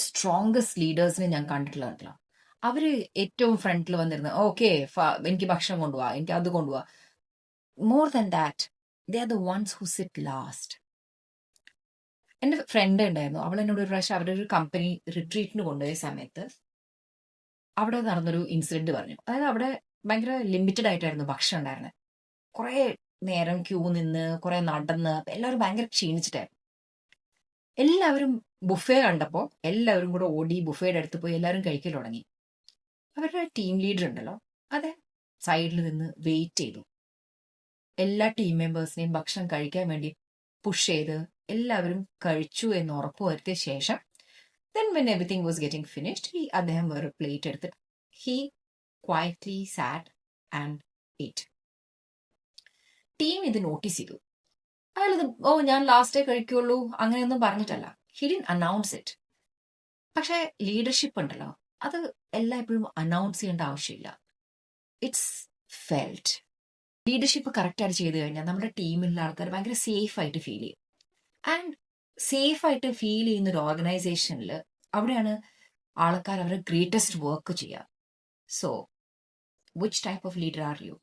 Strongest ലീഡേഴ്സിനെ ഞാൻ കണ്ടിട്ടുള്ളതാണല്ലോ. അവര് ഏറ്റവും ഫ്രണ്ടിൽ വന്നിരുന്ന് ഓക്കെ എനിക്ക് ഭക്ഷണം കൊണ്ടുപോവാ, എനിക്ക് അത് കൊണ്ടുപോവാ. More than that, they are the ones who sit last. എന്റെ ഫ്രണ്ട് ഉണ്ടായിരുന്നു, അവൾ എന്നോട് ഒരു പ്രാവശ്യം അവരുടെ ഒരു കമ്പനി റിട്രീറ്റിന് കൊണ്ടുപോയ സമയത്ത് അവിടെ നടന്നൊരു ഇൻസിഡന്റ് പറഞ്ഞു. അതായത് അവിടെ ഭയങ്കര ലിമിറ്റഡ് ആയിട്ടായിരുന്നു ഭക്ഷണം ഉണ്ടായിരുന്നത്. കുറെ നേരം ക്യൂ നിന്ന് കുറെ നടന്ന് അപ്പൊ എല്ലാവരും ഭയങ്കര ക്ഷീണിച്ചിട്ടായിരുന്നു. എല്ലാവരും ബുഫേ കണ്ടപ്പോ എല്ലാവരും കൂടെ ഓടി ബുഫേയുടെ അടുത്ത് പോയി എല്ലാവരും കഴിക്കൽ തുടങ്ങി. അവരുടെ ടീം ലീഡർ ഉണ്ടല്ലോ, അതെ, സൈഡിൽ നിന്ന് വെയിറ്റ് ചെയ്തു. എല്ലാ ടീം മെമ്പേഴ്സിനെയും ഭക്ഷണം കഴിക്കാൻ വേണ്ടി പുഷ് ചെയ്ത് എല്ലാവരും കഴിച്ചു എന്ന് ഉറപ്പുവരുത്തിയ ശേഷം then when everything was getting finished, അദ്ദേഹം വേറെ പ്ലേറ്റ് എടുത്ത് he quietly sat and ate. Team ഇത് നോട്ടീസ് ചെയ്തു. അയാളിത് ഞാൻ ലാസ്റ്റേ കഴിക്കുള്ളൂ അങ്ങനെയൊന്നും പറഞ്ഞിട്ടല്ല, he didn't announce it. പക്ഷെ ലീഡർഷിപ്പ് ഉണ്ടല്ലോ, അത് എല്ലായ്പ്പോഴും അനൗൺസ് ചെയ്യേണ്ട ആവശ്യമില്ല. It's felt. ലീഡർഷിപ്പ് കറക്റ്റായിട്ട് ചെയ്തു കഴിഞ്ഞാൽ നമ്മുടെ ടീമിലുള്ള ആൾക്കാർ ഭയങ്കര സേഫ് ആയിട്ട് ഫീൽ ചെയ്യും. ആൻഡ് സേഫ് ആയിട്ട് ഫീൽ ചെയ്യുന്ന ഒരു ഓർഗനൈസേഷനിൽ അവിടെയാണ് ആൾക്കാർ അവരുടെ ഗ്രേറ്റസ്റ്റ് വർക്ക് ചെയ്യുക. So which type of leader are you?